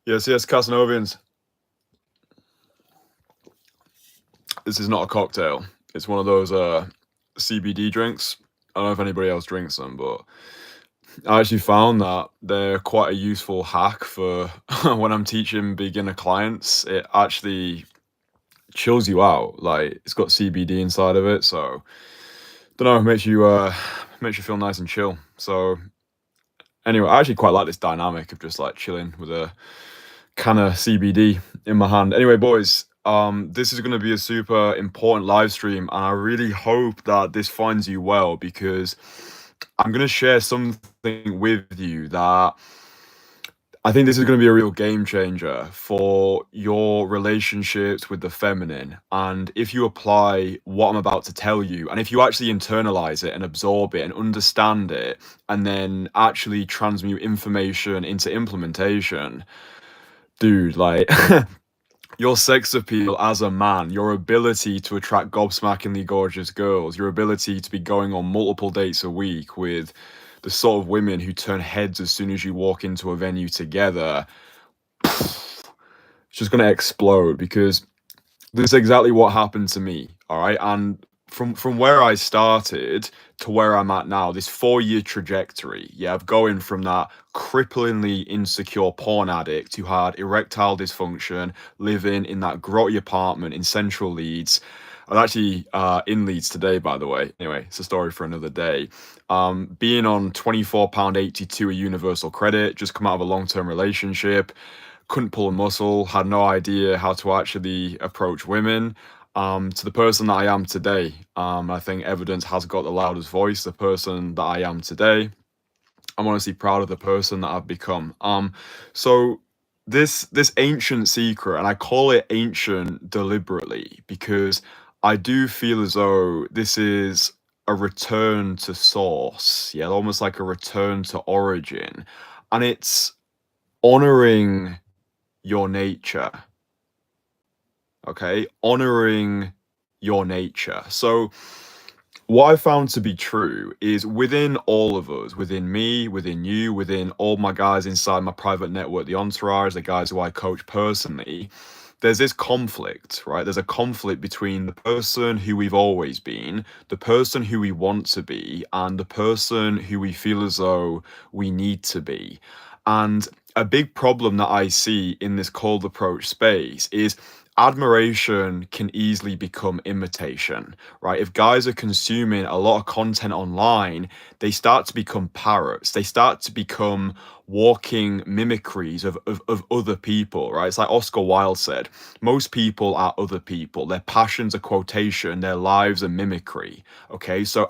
Yes, yes, Casanovians. This is not a cocktail. It's one of those CBD drinks. I don't know if anybody else drinks them, but I actually found that they're quite a useful hack for when I'm teaching beginner clients. It actually chills you out. Like it's got CBD inside of it, so don't know, makes you feel nice and chill. So anyway, I actually quite like this dynamic of just like chilling with a can of CBD in my hand. Anyway, boys, this is going to be a super important live stream, and I really hope that this finds you well because I'm going to share something with you that I think this is going to be a real game changer for your relationships with the feminine. And if you apply what I'm about to tell you, and if you actually internalize it and absorb it and understand it, and then actually transmute information into implementation, dude, like your sex appeal as a man, your ability to attract gobsmackingly gorgeous girls, your ability to be going on multiple dates a week with the sort of women who turn heads as soon as you walk into a venue together, it's just going to explode because this is exactly what happened to me. All right. And from where I started to where I'm at now, this 4 year trajectory, yeah, of going from that cripplingly insecure porn addict who had erectile dysfunction, living in that grotty apartment in central Leeds. I'm actually in Leeds today, by the way. Anyway, it's a story for another day. Being on £24.82 a universal credit, just come out of a long-term relationship, couldn't pull a muscle, had no idea how to actually approach women, to the person that I am today. I think evidence has got the loudest voice, the person that I am today. I'm honestly proud of the person that I've become. So this ancient secret, and I call it ancient deliberately because I do feel as though this is a return to source, yeah, almost like a return to origin, and it's honoring your nature. Okay, honoring your nature. So what I found to be true is within all of us, within me, within you, within all my guys inside my private network, the Entourage, the guys who I coach personally, there's this conflict, right? There's a conflict between the person who we've always been, the person who we want to be, and the person who we feel as though we need to be. And a big problem that I see in this cold approach space is admiration can easily become imitation, right? If guys are consuming a lot of content online, they start to become parrots. They start to become walking mimicries of other people, right? It's like Oscar Wilde said, most people are other people. Their passions are quotation, their lives are mimicry. Okay, so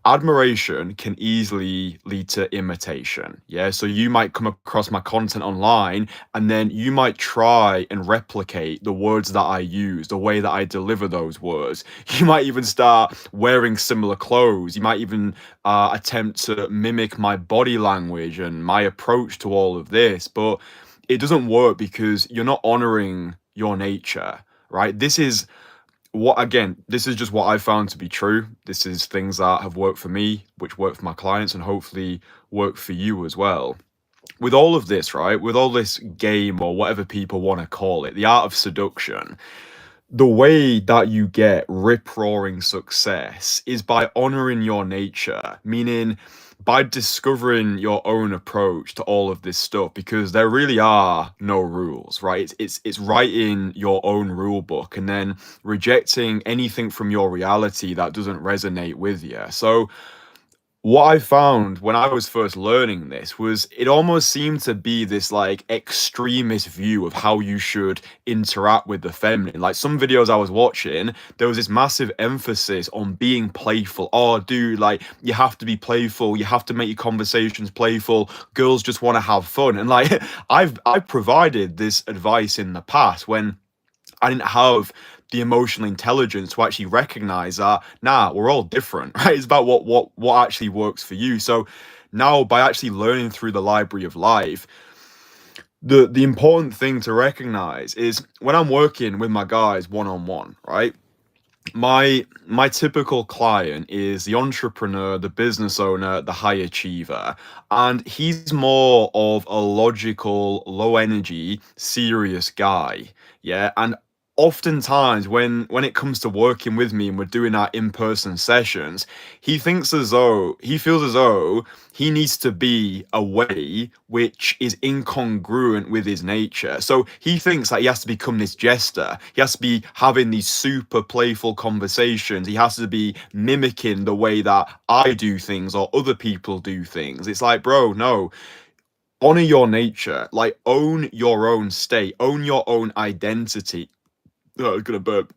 admiration can easily lead to imitation. Yeah, so you might come across my content online and then you might try and replicate the words that I use, the way that I deliver those words. You might even start wearing similar clothes. You might even attempt to mimic my body language and my approach to all of this, but it doesn't work because you're not honoring your nature, right? This is just what I found to be true. This is things that have worked for me, which work for my clients, and hopefully work for you as well. With all of this, right, with all this game or whatever people want to call it, the art of seduction, the way that you get rip roaring success is by honoring your nature, meaning by discovering your own approach to all of this stuff, because there really are no rules, right? It's writing your own rule book and then rejecting anything from your reality that doesn't resonate with you. So what I found when I was first learning this was it almost seemed to be this like extremist view of how you should interact with the feminine. Like some videos I was watching, there was this massive emphasis on being playful. Oh, dude, like you have to be playful, you have to make your conversations playful. Girls just want to have fun. And like I've provided this advice in the past when I didn't have the emotional intelligence to actually recognize that nah, we're all different, right? It's about what actually works for you. So now by actually learning through the library of life, the important thing to recognize is when I'm working with my guys one on one, right? My typical client is the entrepreneur, the business owner, the high achiever, and he's more of a logical, low energy, serious guy. Yeah, and oftentimes when it comes to working with me and we're doing our in-person sessions, he feels as though he needs to be a way which is incongruent with his nature. So he thinks that he has to become this jester. He has to be having these super playful conversations. He has to be mimicking the way that I do things or other people do things. It's like, bro, no. Honor your nature. Like, own your own state. Own your own identity. Oh, I was gonna burp.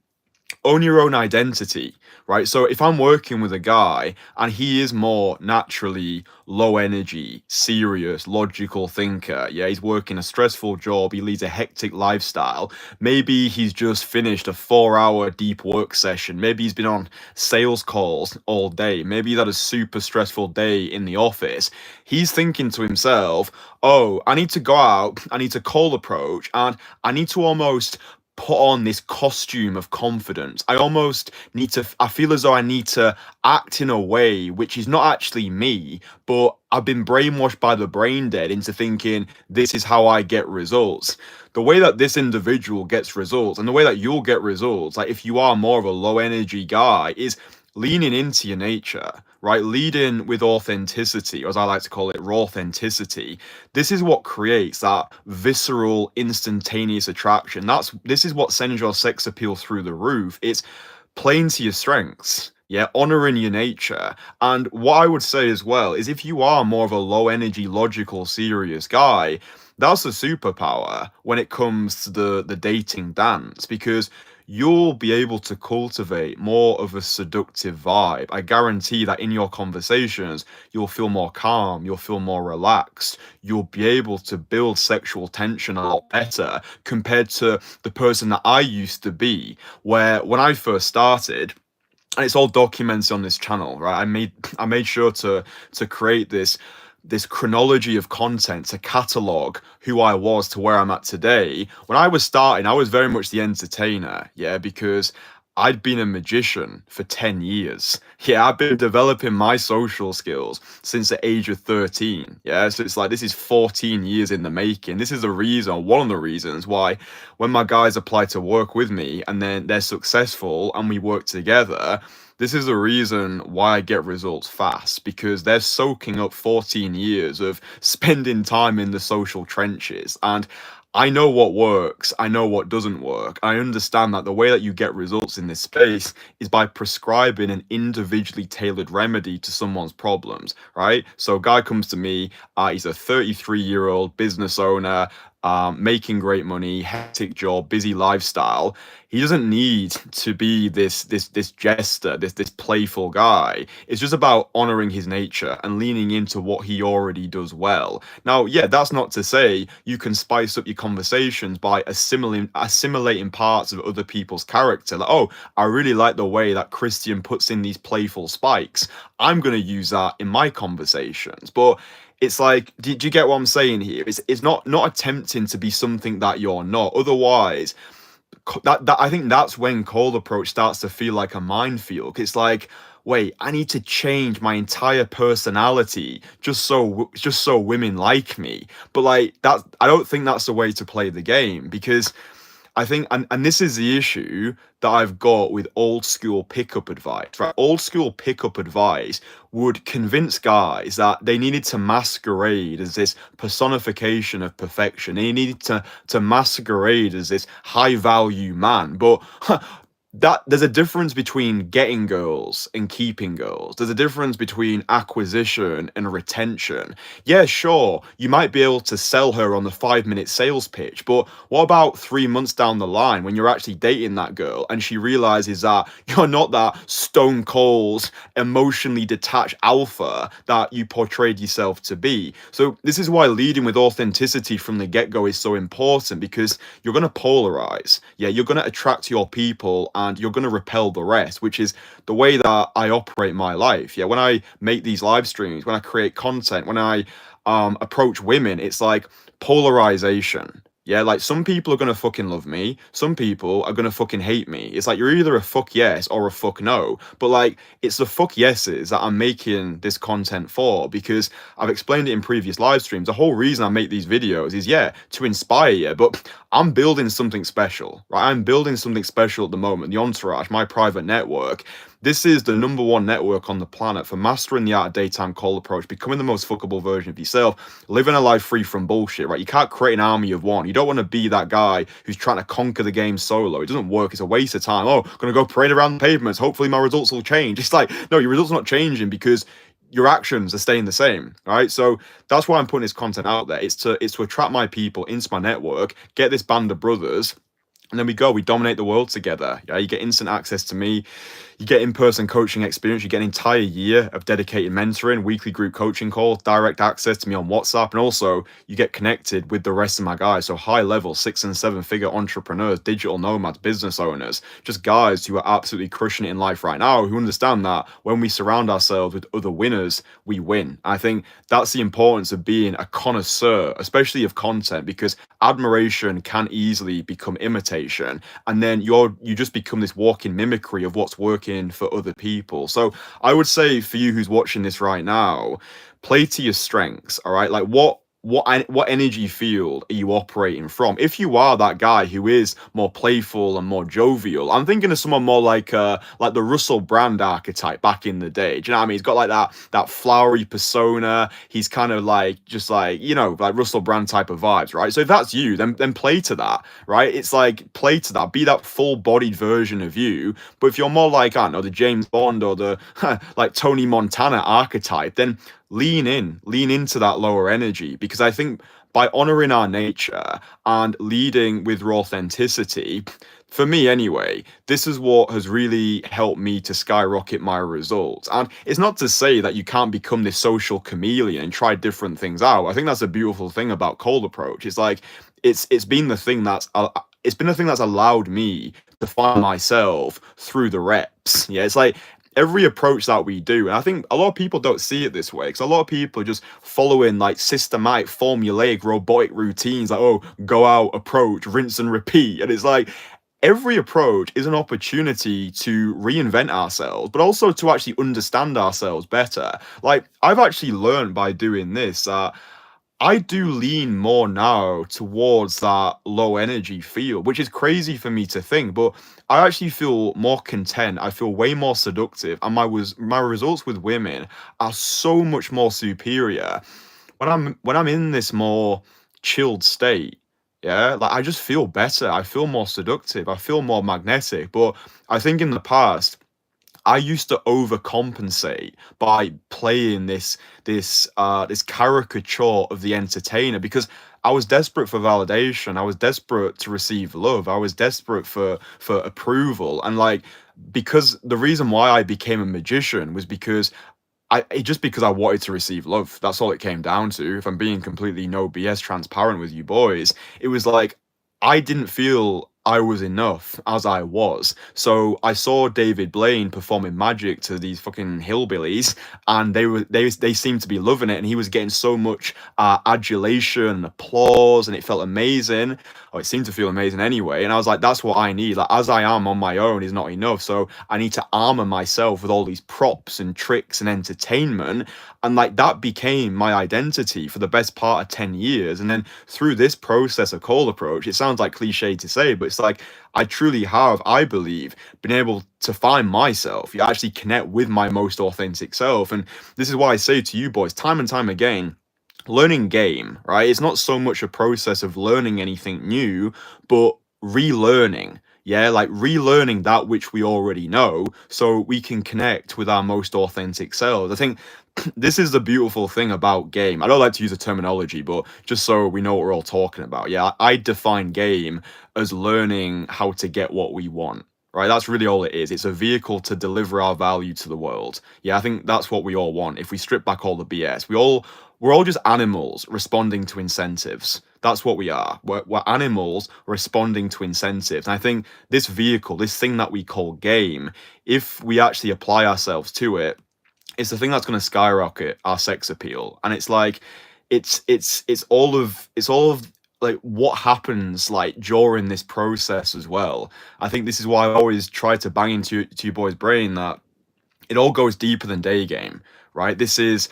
Own your own identity, right? So if I'm working with a guy and he is more naturally low energy, serious, logical thinker, yeah, he's working a stressful job, he leads a hectic lifestyle. Maybe he's just finished a 4 hour deep work session. Maybe he's been on sales calls all day. Maybe he's had a super stressful day in the office. He's thinking to himself, oh, I need to go out, I need to cold approach, and I need to almost put on this costume of confidence. I almost need to, I feel as though I need to act in a way which is not actually me, but I've been brainwashed by the brain dead into thinking this is how I get results. The way that this individual gets results and the way that you'll get results, like if you are more of a low energy guy, is leaning into your nature, right? Leading with authenticity, or as I like to call it, raw authenticity. This is what creates that visceral, instantaneous attraction. This is what sends your sex appeal through the roof. It's playing to your strengths. Yeah, honoring your nature. And what I would say as well is if you are more of a low energy, logical, serious guy, that's a superpower when it comes to the dating dance, because you'll be able to cultivate more of a seductive vibe. I guarantee that in your conversations, you'll feel more calm, you'll feel more relaxed, you'll be able to build sexual tension a lot better compared to the person that I used to be, where when I first started, and it's all documented on this channel, right? I made sure to create this chronology of content to catalog who I was to where I'm at today. When I was starting, I was very much the entertainer, yeah, because I'd been a magician for 10 years. Yeah, I've been developing my social skills since the age of 13. Yeah, so it's like this is 14 years in the making. This is the reason, one of the reasons why when my guys apply to work with me and then they're successful and we work together, this is the reason why I get results fast, because they're soaking up 14 years of spending time in the social trenches. And I know what works, I know what doesn't work. I understand that the way that you get results in this space is by prescribing an individually tailored remedy to someone's problems, right? So a guy comes to me, he's a 33-year-old business owner, making great money, hectic job, busy lifestyle. He doesn't need to be this jester, this playful guy. It's just about honoring his nature and leaning into what he already does well. Now, yeah, that's not to say you can spice up your conversations by assimilating parts of other people's character. Like, oh, I really like the way that Kristian puts in these playful spikes. I'm gonna use that in my conversations. But it's like, do you get what I'm saying here? It's not attempting to be something that you're not. Otherwise, that I think that's when cold approach starts to feel like a minefield. It's like, wait, I need to change my entire personality just so women like me. But like that, I don't think that's the way to play the game, because I think, and this is the issue that I've got with old school pickup advice, right? Old school pickup advice would convince guys that they needed to masquerade as this personification of perfection. They needed to masquerade as this high value man. But that there's a difference between getting girls and keeping girls. There's a difference between acquisition and retention. Yeah, sure, you might be able to sell her on the 5 minute sales pitch, but what about 3 months down the line when you're actually dating that girl and she realizes that you're not that stone cold, emotionally detached alpha that you portrayed yourself to be? So this is why leading with authenticity from the get-go is so important, because you're going to polarize. Yeah, you're going to attract your people and you're going to repel the rest, which is the way that I operate my life. Yeah, when I make these live streams, when I create content, when I approach women, it's like polarization. Yeah, like some people are gonna fucking love me, some people are gonna fucking hate me. It's like you're either a fuck yes or a fuck no. But like it's the fuck yeses that I'm making this content for, because I've explained it in previous live streams. The whole reason I make these videos is, yeah, to inspire you, but I'm building something special, right? I'm building something special at the moment. The Entourage, my private network. This is the #1 network on the planet for mastering the art of daytime call approach, becoming the most fuckable version of yourself, living a life free from bullshit, right? You can't create an army of one. You don't want to be that guy who's trying to conquer the game solo. It doesn't work. It's a waste of time. Oh, gonna go parade around the pavements. Hopefully my results will change. It's like, no, your results are not changing because your actions are staying the same, right? So that's why I'm putting this content out there. It's to attract my people into my network, get this band of brothers, and then we dominate the world together. Yeah, you get instant access to me, you get in-person coaching experience, you get an entire year of dedicated mentoring, weekly group coaching calls, direct access to me on WhatsApp, and also you get connected with the rest of my guys. So high level 6 and 7 figure entrepreneurs, digital nomads, business owners, just guys who are absolutely crushing it in life right now, who understand that when we surround ourselves with other winners, we win. I think that's the importance of being a connoisseur, especially of content, because admiration can easily become imitation, and then you just become this walking mimicry of what's working for other people. So I would say for you who's watching this right now, play to your strengths. All right, like what energy field are you operating from? If you are that guy who is more playful and more jovial, I'm thinking of someone more like the Russell Brand archetype back in the day. Do you know what I mean? He's got like that flowery persona. He's kind of like just like, you know, like Russell Brand type of vibes, right? So if that's you, then play to that, right? It's like play to that, be that full-bodied version of you. But if you're more like, I don't know, the James Bond or the like Tony Montana archetype, then lean into that lower energy, because I think by honoring our nature and leading with raw authenticity, for me anyway, this is what has really helped me to skyrocket my results. And it's not to say that you can't become this social chameleon and try different things out. I think that's a beautiful thing about cold approach. It's like it's been the thing that's allowed me to find myself through the reps. Yeah, it's like every approach that we do, and I think a lot of people don't see it this way, because a lot of people are just following like systematic, formulaic, robotic routines, like, oh, go out, approach, rinse and repeat. And it's like every approach is an opportunity to reinvent ourselves, but also to actually understand ourselves better. Like I've actually learned by doing this, I do lean more now towards that low energy field, which is crazy for me to think, but I actually feel more content. I feel way more seductive, and my results with women are so much more superior when I'm in this more chilled state. Yeah, like I just feel better. I feel more seductive. I feel more magnetic. But I think in the past, I used to overcompensate by playing this caricature of the entertainer, because I was desperate for validation. I was desperate to receive love. I was desperate for approval. And like, because the reason why I became a magician was because because I wanted to receive love. That's all it came down to. If I'm being completely no BS transparent with you boys, it was like I didn't feel I was enough as I was. So I saw David Blaine performing magic to these fucking hillbillies, and they seemed to be loving it, and he was getting so much adulation and applause, and it felt amazing. Oh, it seemed to feel amazing anyway. And I was like, that's what I need. Like as I am on my own is not enough. So I need to armor myself with all these props and tricks and entertainment. And like that became my identity for the best part of 10 years. And then through this process of call approach, it sounds like cliche to say, but it's like I truly have, I believe, been able to find myself. You actually connect with my most authentic self. And this is why I say to you boys time and time again, learning game, right? It's not so much a process of learning anything new, but relearning. Yeah, like relearning that which we already know so we can connect with our most authentic selves. I think this is the beautiful thing about game. I don't like to use the terminology, but just so we know what we're all talking about. Yeah, I define game as learning how to get what we want. Right, that's really all it is. It's a vehicle to deliver our value to the world. Yeah, I think that's what we all want. If we strip back all the BS, we're all just animals responding to incentives. That's what we are. We're animals responding to incentives. And I think this vehicle, this thing that we call game, if we actually apply ourselves to it, it's the thing that's going to skyrocket our sex appeal. And it's like it's all of like what happens like during this process as well. I think this is why I always try to bang into your boy's brain that it all goes deeper than day game, right? This is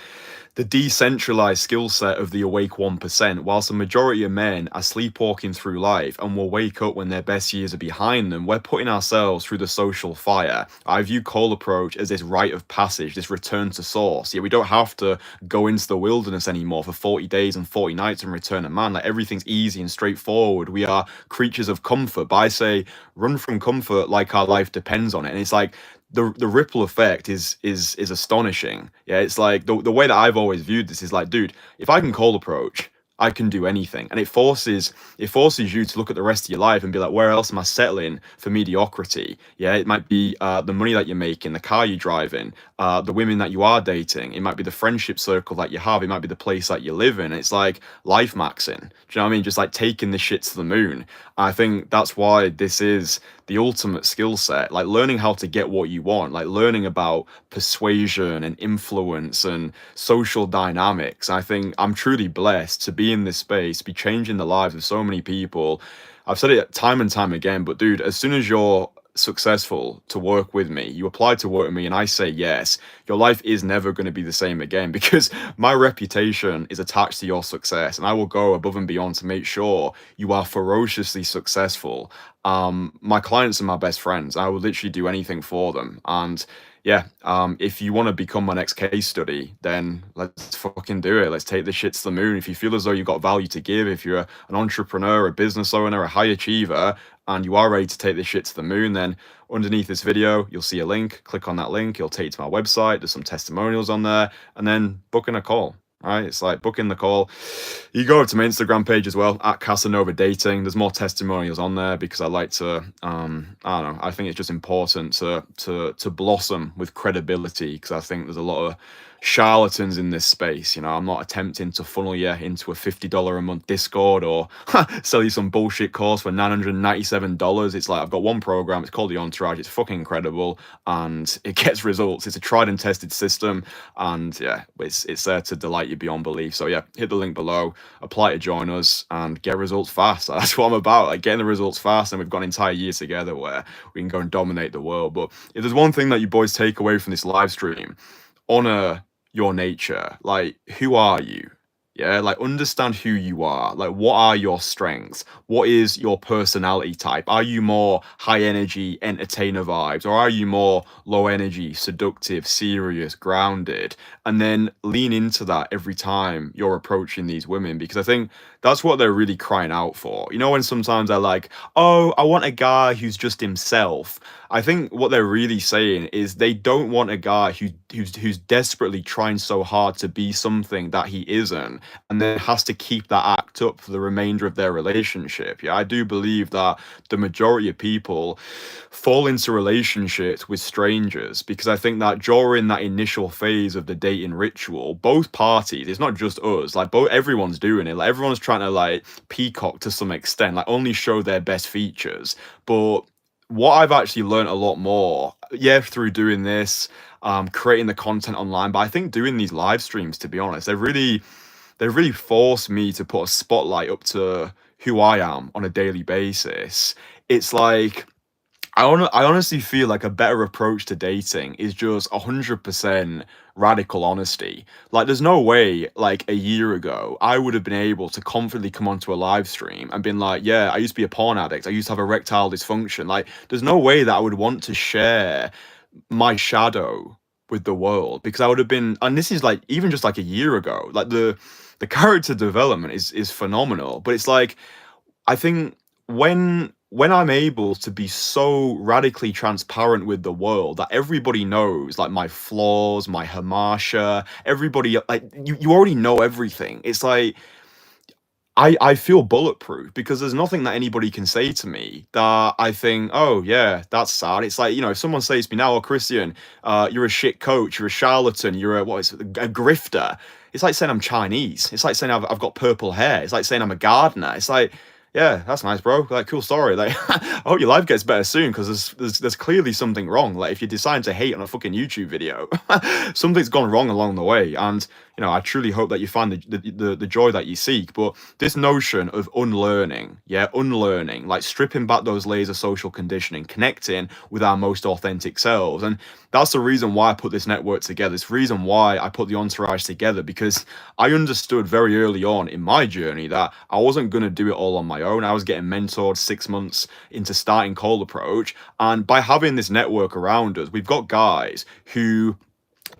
the decentralized skill set of the awake 1%, whilst the majority of men are sleepwalking through life and will wake up when their best years are behind them. We're putting ourselves through the social fire. I view cold approach as this rite of passage, this return to source. Yeah, we don't have to go into the wilderness anymore for 40 days and 40 nights and return a man. Like everything's easy and straightforward. We are creatures of comfort. But I say run from comfort like our life depends on it. And it's like the ripple effect is astonishing. Yeah, it's like the way that I've always viewed this is like, dude, if I can cold approach, I can do anything. And it forces you to look at the rest of your life and be like, where else am I settling for mediocrity? Yeah, it might be the money that you're making, the car you're driving, the women that you are dating. It might be the friendship circle that you have. It might be the place that you live in. It's like life maxing. Do you know what I mean? Just like taking this shit to the moon. I think that's why this is the ultimate skill set, like learning how to get what you want, like learning about persuasion and influence and social dynamics. I think I'm truly blessed to be in this space, be changing the lives of so many people. I've said it time and time again, but dude, as soon as you're successful to work with me, you apply to work with me and I say yes, your life is never going to be the same again, because my reputation is attached to your success and I will go above and beyond to make sure you are ferociously successful. My clients are my best friends. I will literally do anything for them. And yeah, if you want to become my next case study, then let's fucking do it. Let's take this shit to the moon. If you feel as though you've got value to give, if you're an entrepreneur, a business owner, a high achiever, and you are ready to take this shit to the moon, then underneath this video, you'll see a link. Click on that link. It'll take you to my website. There's some testimonials on there, and then booking a call. Right, it's like booking the call. You go over to my Instagram page as well, at Casanova Dating. There's more testimonials on there because I like to, I don't know, I think it's just important to blossom with credibility, because I think there's a lot of charlatans in this space. You know, I'm not attempting to funnel you into a $50 a month Discord or sell you some bullshit course for $997. It's like, I've got one program, it's called the Entourage, it's fucking incredible, and it gets results. It's a tried and tested system, and yeah, it's there to delight you beyond belief. So yeah, hit the link below, apply to join us, and get results fast. That's what I'm about, like getting the results fast, and we've got an entire year together where we can go and dominate the world. But if there's one thing that you boys take away from this live stream, honor your nature. Like, who are you? Yeah, like understand who you are. Like, what are your strengths? What is your personality type? Are you more high energy, entertainer vibes, or are you more low energy, seductive, serious, grounded? And then lean into that every time you're approaching these women, because I think that's what they're really crying out for. You know, when sometimes they're like, oh, I want a guy who's just himself. I think what they're really saying is they don't want a guy who's desperately trying so hard to be something that he isn't, and then has to keep that act up for the remainder of their relationship. Yeah, I do believe that the majority of people fall into relationships with strangers, because I think that during that initial phase of the dating ritual, both parties, it's not just us, like everyone's doing it. Like everyone's trying to like peacock to some extent, like only show their best features. But what I've actually learned a lot more, yeah, through doing this, creating the content online, but I think doing these live streams, to be honest, they've really forced me to put a spotlight up to who I am on a daily basis. It's like, I honestly feel like a better approach to dating is just 100% radical honesty. Like, there's no way, like, a year ago, I would have been able to confidently come onto a live stream and been like, yeah, I used to be a porn addict. I used to have erectile dysfunction. Like, there's no way that I would want to share my shadow with the world, because I would have been, and this is like, even just like a year ago, like the character development is phenomenal. But it's like, I think when I'm able to be so radically transparent with the world that everybody knows, like, my flaws, my hamasha, everybody, like, you already know everything. It's like, I feel bulletproof, because there's nothing that anybody can say to me that I think, oh yeah, that's sad. It's like, you know, if someone says to me now, oh, Kristian, you're a shit coach, you're a charlatan, you're a grifter. It's like saying I'm Chinese. It's like saying I've got purple hair. It's like saying I'm a gardener. It's like, Yeah, that's nice, bro. Like, cool story. Like, I hope your life gets better soon because there's clearly something wrong. Like, if you decide to hate on a fucking YouTube video, something's gone wrong along the way. And I truly hope that you find the joy that you seek. But this notion of unlearning, yeah, unlearning, like stripping back those layers of social conditioning, connecting with our most authentic selves, and that's the reason why I put this network together. It's the reason why I put the Entourage together, because I understood very early on in my journey that I wasn't going to do it all on my own. I was getting mentored 6 months into starting Cold Approach. And by having this network around us, we've got guys who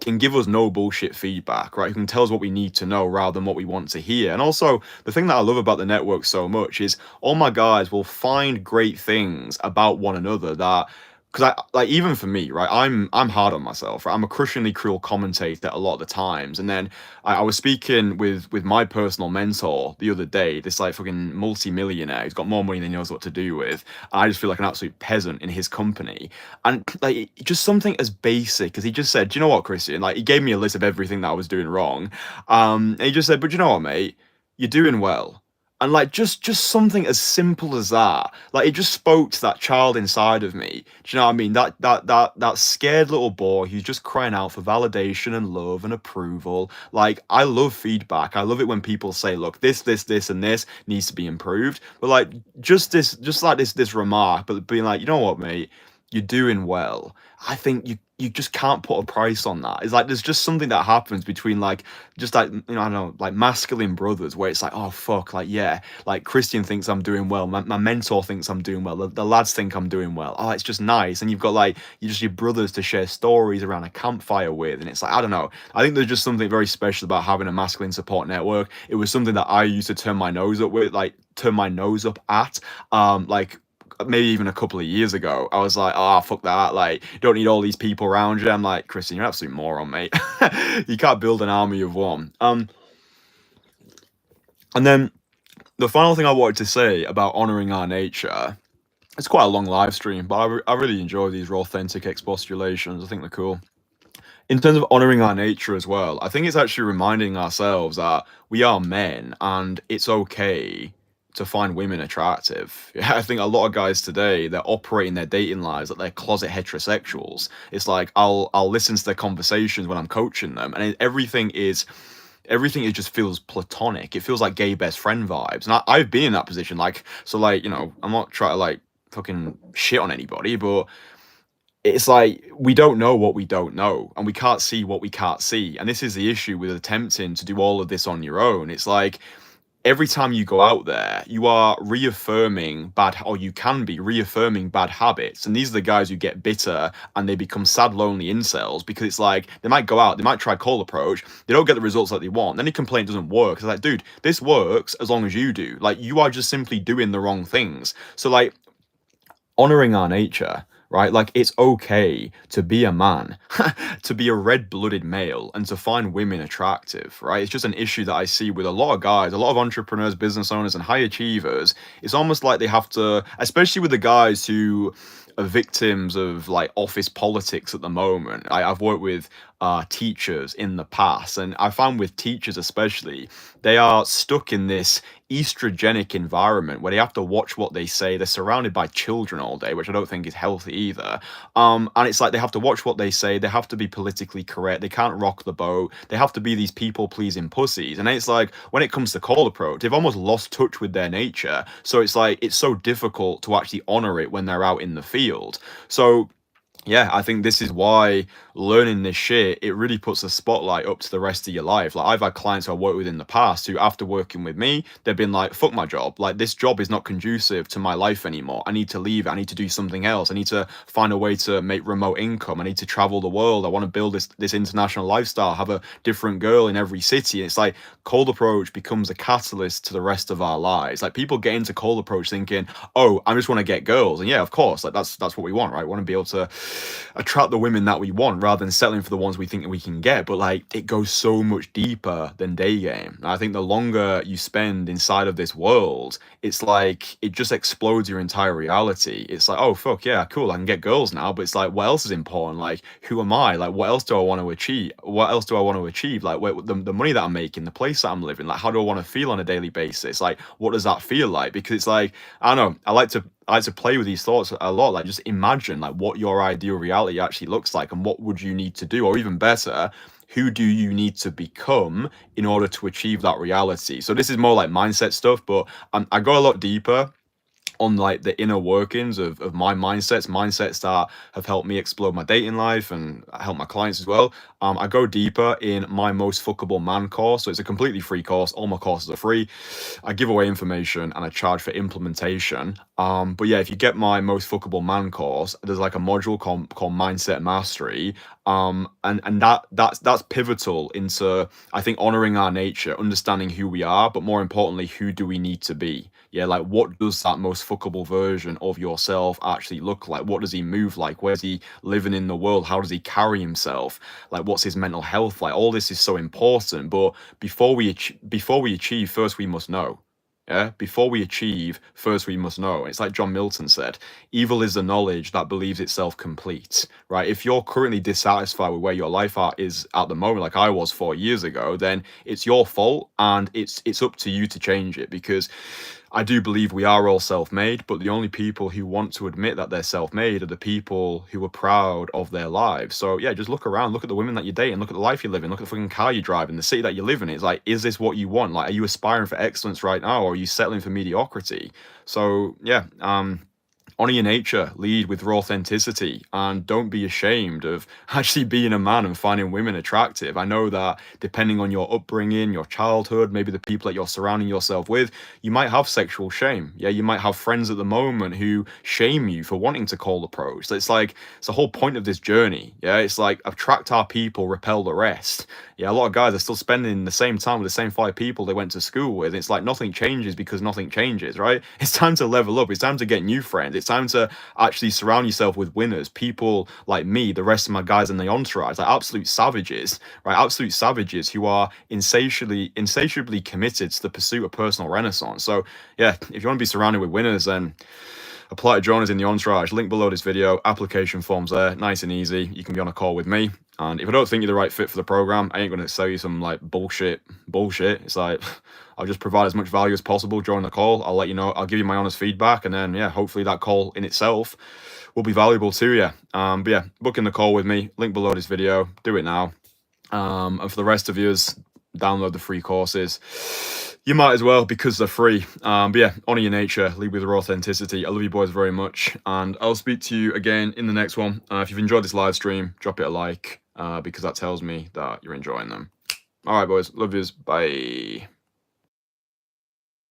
can give us no bullshit feedback, right? Who can tell us what we need to know rather than what we want to hear. And also, the thing that I love about the network so much is all my guys will find great things about one another that, because I like, even for me, right? I'm hard on myself, right? I'm a crushingly cruel commentator a lot of the times. And then I was speaking with my personal mentor the other day, this like fucking multi-millionaire who's got more money than he knows what to do with. I just feel like an absolute peasant in his company. And like, just something as basic as he just said, do you know what, Kristian? Like, he gave me a list of everything that I was doing wrong. And he just said, but you know what, mate? You're doing well. And like, just something as simple as that, like, it just spoke to that child inside of me. Do you know what I mean? That scared little boy who's just crying out for validation and love and approval. Like, I love feedback. I love it when people say, look, this and this needs to be improved. But like, just like this remark, but being like, you know what, mate, you're doing well. I think you just can't put a price on that. It's like there's just something that happens between, like, just like, I don't know, like masculine brothers, where it's like, oh fuck, like, yeah, like Kristian thinks I'm doing well, my mentor thinks I'm doing well, the lads think I'm doing well. Oh, it's just nice. And you've got like your brothers to share stories around a campfire with, and it's like, I don't know. I think there's just something very special about having a masculine support network. It was something that I used to turn my nose up at, like maybe even a couple of years ago. I was like, oh fuck that, like, you don't need all these people around you. I'm like, Kristian, you're an absolute moron, mate. You can't build an army of one. And then the final thing I wanted to say about honoring our nature, it's quite a long live stream, but I really enjoy these raw authentic expostulations. I think they're cool. In terms of honoring our nature as well, I think it's actually reminding ourselves that we are men and it's okay to find women attractive. Yeah, I think a lot of guys today, they're operating their dating lives like they're closet heterosexuals. It's like, I'll listen to their conversations when I'm coaching them, and everything it just feels platonic. It feels like gay best friend vibes. And I've been in that position. Like, so like, I'm not trying to like fucking shit on anybody, but it's like, we don't know what we don't know, and we can't see what we can't see. And this is the issue with attempting to do all of this on your own. It's like, every time you go out there, you are reaffirming you can be reaffirming bad habits. And these are the guys who get bitter and they become sad, lonely incels, because it's like, they might go out, they might try Cold Approach, they don't get the results that they want, then they complain it doesn't work. It's like, dude, this works as long as you do. Like, you are just simply doing the wrong things. So like, honoring our nature, right? Like, it's okay to be a man, to be a red-blooded male, and to find women attractive, right? It's just an issue that I see with a lot of guys, a lot of entrepreneurs, business owners, and high achievers. It's almost like they have to, especially with the guys who are victims of like office politics at the moment. I've worked with teachers in the past, and I found with teachers especially, they are stuck in this estrogenic environment where they have to watch what they say. They're surrounded by children all day, which I don't think is healthy either. And it's like, they have to watch what they say. They have to be politically correct. They can't rock the boat. They have to be these people pleasing pussies. And it's like, when it comes to Cold Approach, they've almost lost touch with their nature. So it's like, it's so difficult to actually honor it when they're out in the field. So yeah, I think this is why learning this shit, it really puts a spotlight up to the rest of your life. Like, I've had clients who I worked with in the past who, after working with me, they've been like, fuck my job. Like, this job is not conducive to my life anymore. I need to leave. I need to do something else. I need to find a way to make remote income. I need to travel the world. I want to build this international lifestyle, have a different girl in every city. And it's like, Cold Approach becomes a catalyst to the rest of our lives. Like, people get into Cold Approach thinking, oh, I just want to get girls. And yeah, of course, like, that's what we want, right? We want to be able to attract the women that we want rather than settling for the ones we think that we can get. But like, it goes so much deeper than day game. And I think the longer you spend inside of this world, it's like it just explodes your entire reality. It's like, oh fuck yeah, cool, I can get girls now, but it's like, what else is important? Like, who am I? Like, what else do I want to achieve? What else do I want to achieve? Like, the money that I'm making, the place that I'm living, like, how do I want to feel on a daily basis? Like, what does that feel like? Because it's like, I don't know, I like to play with these thoughts a lot. Like, just imagine like what your ideal reality actually looks like, and what would you need to do, or even better, who do you need to become in order to achieve that reality? So this is more like mindset stuff, but I go a lot deeper on like the inner workings of my mindsets that have helped me explore my dating life and help my clients as well. I go deeper in my most fuckable man course. So it's a completely free course. All my courses are free. I give away information and I charge for implementation. But yeah, if you get my most fuckable man course, there's like a module called Mindset Mastery. And that's pivotal into, I think, honoring our nature, understanding who we are, but more importantly, who do we need to be? Yeah, like, what does that most fuckable version of yourself actually look like? What does he move like? Where's he living in the world? How does he carry himself? Like, what's his mental health like? All this is so important. But before we achieve, first we must know. Yeah, before we achieve, first we must know. It's like John Milton said, evil is the knowledge that believes itself complete, right? If you're currently dissatisfied with where your life is at the moment, like I was 4 years ago, then it's your fault, and it's up to you to change it. Because I do believe we are all self-made, but the only people who want to admit that they're self-made are the people who are proud of their lives. So yeah, just look around, look at the women that you're dating, look at the life you're living, look at the fucking car you drive in, the city that you live in. It's like, is this what you want? Like, are you aspiring for excellence right now, or are you settling for mediocrity? So yeah, honor your nature, lead with raw authenticity, and don't be ashamed of actually being a man and finding women attractive. I know that depending on your upbringing, your childhood, maybe the people that you're surrounding yourself with, you might have sexual shame. Yeah, you might have friends at the moment who shame you for wanting to call approach. So it's like, it's the whole point of this journey. Yeah, it's like, attract our people, repel the rest. Yeah, a lot of guys are still spending the same time with the same 5 people they went to school with. It's like nothing changes because nothing changes, right? It's time to level up. It's time to get new friends. It's time to actually surround yourself with winners, people like me, the rest of my guys in the entourage, like absolute savages, right? Absolute savages who are insatiably committed to the pursuit of personal renaissance. So yeah, if you want to be surrounded with winners, then apply to join us in the entourage. Link below this video, application forms there, nice and easy. You can be on a call with me. And if I don't think you're the right fit for the program, I ain't going to sell you some like bullshit. It's like, I'll just provide as much value as possible. Join the call. I'll let you know. I'll give you my honest feedback. And then, yeah, hopefully that call in itself will be valuable to you. But yeah, booking the call with me, link below this video. Do it now. And for the rest of you, download the free courses. You might as well, because they're free. But yeah, honor your nature, lead with raw authenticity. I love you boys very much, and I'll speak to you again in the next one. If you've enjoyed this live stream, drop it a like, because that tells me that you're enjoying them. All right, boys, love yous. Bye.